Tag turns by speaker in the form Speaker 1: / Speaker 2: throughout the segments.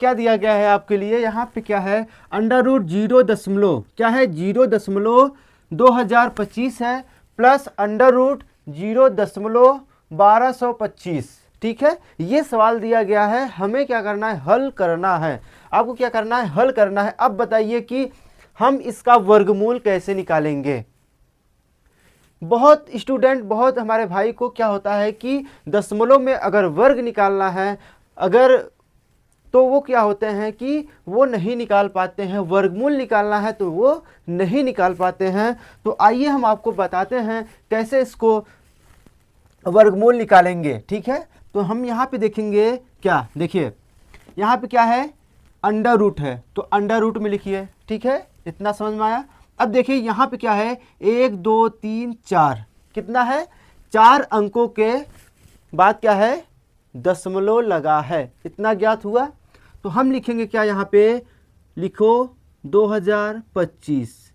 Speaker 1: क्या दिया गया है आपके लिए, यहाँ पे क्या है, अंडर रूट 0 दशमलव क्या है 0.2025 है, प्लस अंडर रूट 0.1225। ठीक है, ये सवाल दिया गया है, हमें क्या करना है, हल करना है। आपको क्या करना है, हल करना है। अब बताइए कि हम इसका वर्गमूल कैसे निकालेंगे। बहुत स्टूडेंट, बहुत हमारे भाई को क्या होता है कि दशमलव में अगर वर्ग निकालना है, अगर तो वो क्या होते हैं कि वो नहीं निकाल पाते हैं, वर्गमूल निकालना है तो वो नहीं निकाल पाते हैं। तो आइए हम आपको बताते हैं कैसे इसको वर्गमूल निकालेंगे। ठीक है, तो हम यहाँ पे देखेंगे, क्या देखिए यहाँ पे क्या है, अंडर रूट है, तो अंडर रूट में लिखिए। ठीक है, इतना समझ में आया। अब देखिए यहाँ पे क्या है, 1 2 3 4, कितना है, 4 अंकों के बाद क्या है, दशमलव लगा है, इतना ज्ञात हुआ। तो हम लिखेंगे क्या, यहाँ पे लिखो 2025।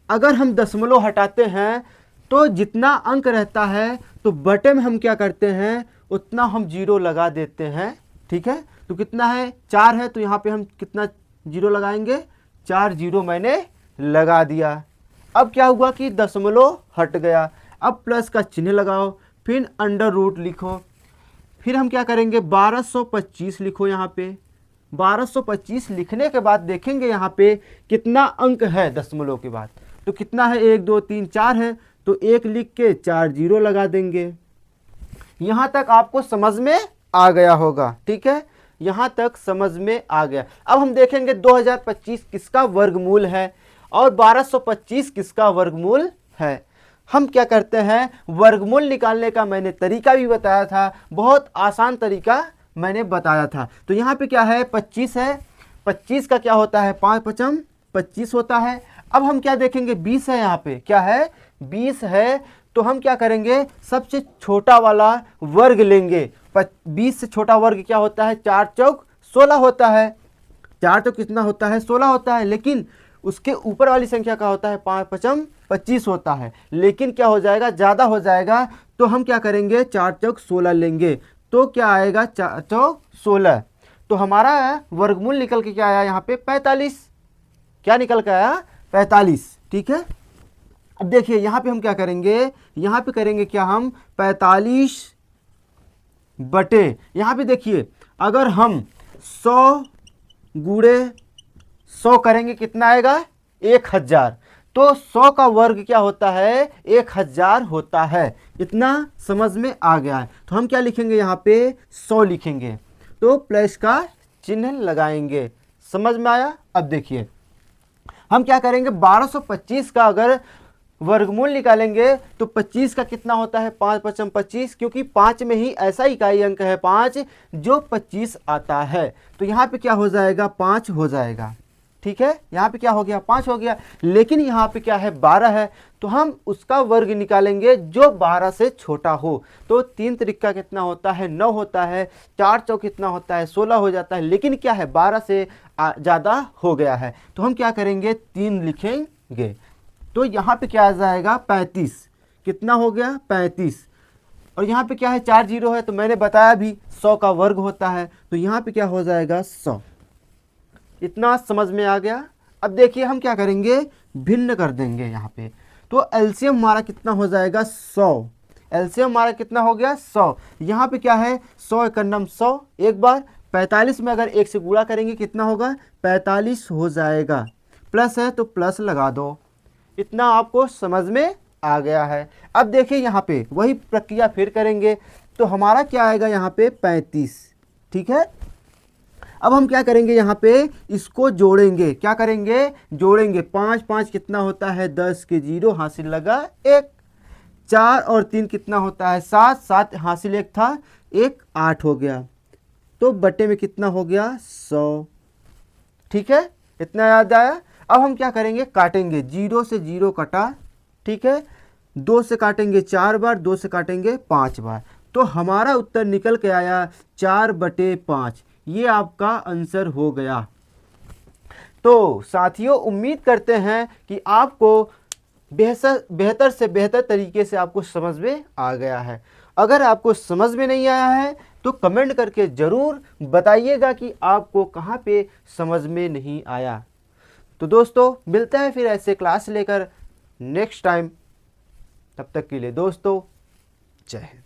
Speaker 1: अगर हम दशमलव हटाते हैं तो जितना अंक रहता है तो बटे में हम क्या करते हैं, उतना हम जीरो लगा देते हैं। ठीक है, तो कितना है, 4 है, तो यहाँ पे हम कितना जीरो लगाएंगे, 4 जीरो मैंने लगा दिया। अब क्या हुआ कि दशमलव हट गया। अब प्लस का चिन्ह लगाओ, फिर अंडर रूट लिखो, फिर हम क्या करेंगे, 1225 लिखो। यहाँ पे 1225 लिखने के बाद देखेंगे यहाँ पे कितना अंक है दशमलव के बाद, तो कितना है, 1 2 3 4 है, तो 1 लिख के 4 जीरो लगा देंगे। यहाँ तक आपको समझ में आ गया होगा। ठीक है, यहाँ तक समझ में आ गया। अब हम देखेंगे 2025 किसका वर्गमूल है और 1225 किसका वर्गमूल है। हम क्या करते हैं, वर्गमूल निकालने का मैंने तरीका भी बताया था, बहुत आसान तरीका मैंने बताया था। तो यहाँ पे क्या है, 25 है, 25 का क्या होता है, 5 पचम 25 होता है। अब हम क्या देखेंगे, 20 है, यहाँ पे क्या है, 20 है, तो हम क्या करेंगे, सबसे छोटा वाला वर्ग लेंगे। 20 से छोटा वर्ग क्या होता है, 4 चौक 16 होता है, 4 चौक कितना होता है, 16 होता है, लेकिन उसके ऊपर वाली संख्या का होता है 5 पचम 25 होता है, लेकिन क्या हो जाएगा, ज़्यादा हो जाएगा, तो हम क्या करेंगे, 4 चौक 16 लेंगे, तो क्या आएगा, 4 चौक 16। तो हमारा वर्गमूल निकल के क्या आया, यहाँ पे 45, क्या निकल के आया, 45। ठीक है, अब देखिए यहाँ पे हम क्या करेंगे, यहाँ पे करेंगे क्या, हम 45 बटे, यहाँ पे देखिए अगर हम 100 गुणे 100 करेंगे कितना आएगा, 1000। तो 100 का वर्ग क्या होता है, 1000 होता है। इतना समझ में आ गया है। तो हम क्या लिखेंगे, यहाँ पे 100 लिखेंगे, तो प्लस का चिन्ह लगाएंगे। समझ में आया। अब देखिए हम क्या करेंगे, 1225 का अगर वर्गमूल निकालेंगे तो 25 का कितना होता है, 5 पचम 25, क्योंकि 5 में ही ऐसा इकाई अंक है 5 जो 25 आता है। तो यहाँ पे क्या हो जाएगा, 5 हो जाएगा। ठीक है, यहाँ पे क्या हो गया, 5 हो गया, लेकिन यहाँ पे क्या है, 12 है, तो हम उसका वर्ग निकालेंगे जो 12 से छोटा हो। तो 3 त्रिका कितना होता है, 9 होता है, 4 चौक कितना होता है, 16 हो जाता है, लेकिन क्या है, 12 से ज़्यादा हो गया है, तो हम क्या करेंगे, 3 लिखेंगे। तो यहाँ पे क्या आ जाएगा, 35, कितना हो गया, 35, और यहाँ पे क्या है, 4 जीरो है, तो मैंने बताया भी 100 का वर्ग होता है, तो यहाँ पे क्या हो जाएगा, 100। इतना समझ में आ गया। अब देखिए हम क्या करेंगे, भिन्न कर देंगे यहाँ पे, तो एलसीएम हमारा कितना हो जाएगा, 100। एलसीएम हमारा कितना हो गया, 100। यहाँ पे क्या है, 100 एकड़ 100 एक बार, 45 में अगर 1 से गुणा करेंगे कितना होगा, 45 हो जाएगा, प्लस है तो प्लस लगा दो। इतना आपको समझ में आ गया है। अब देखिए यहाँ पे वही प्रक्रिया फिर करेंगे, तो हमारा क्या आएगा, यहाँ पे 35। ठीक है, अब हम क्या करेंगे, यहाँ पे इसको जोड़ेंगे, क्या करेंगे, जोड़ेंगे। 5 5 कितना होता है, 10 के जीरो हासिल लगा 1, 4 और 3 कितना होता है, 7 7 हासिल 1 था, 1 8 हो गया, तो बटे में कितना हो गया, 100। ठीक है, इतना याद आया। अब हम क्या करेंगे, काटेंगे, 0 से 0 कटा। ठीक है, 2 से काटेंगे 4 बार, 2 से काटेंगे 5 बार, तो हमारा उत्तर निकल के आया 4/5। ये आपका आंसर हो गया। तो साथियों उम्मीद करते हैं कि आपको बेहतर से बेहतर तरीके से आपको समझ में आ गया है। अगर आपको समझ में नहीं आया है तो कमेंट करके ज़रूर बताइएगा कि आपको कहाँ पे समझ में नहीं आया। तो दोस्तों मिलते हैं फिर ऐसे क्लास लेकर नेक्स्ट टाइम। तब तक के लिए दोस्तों जय हिंद।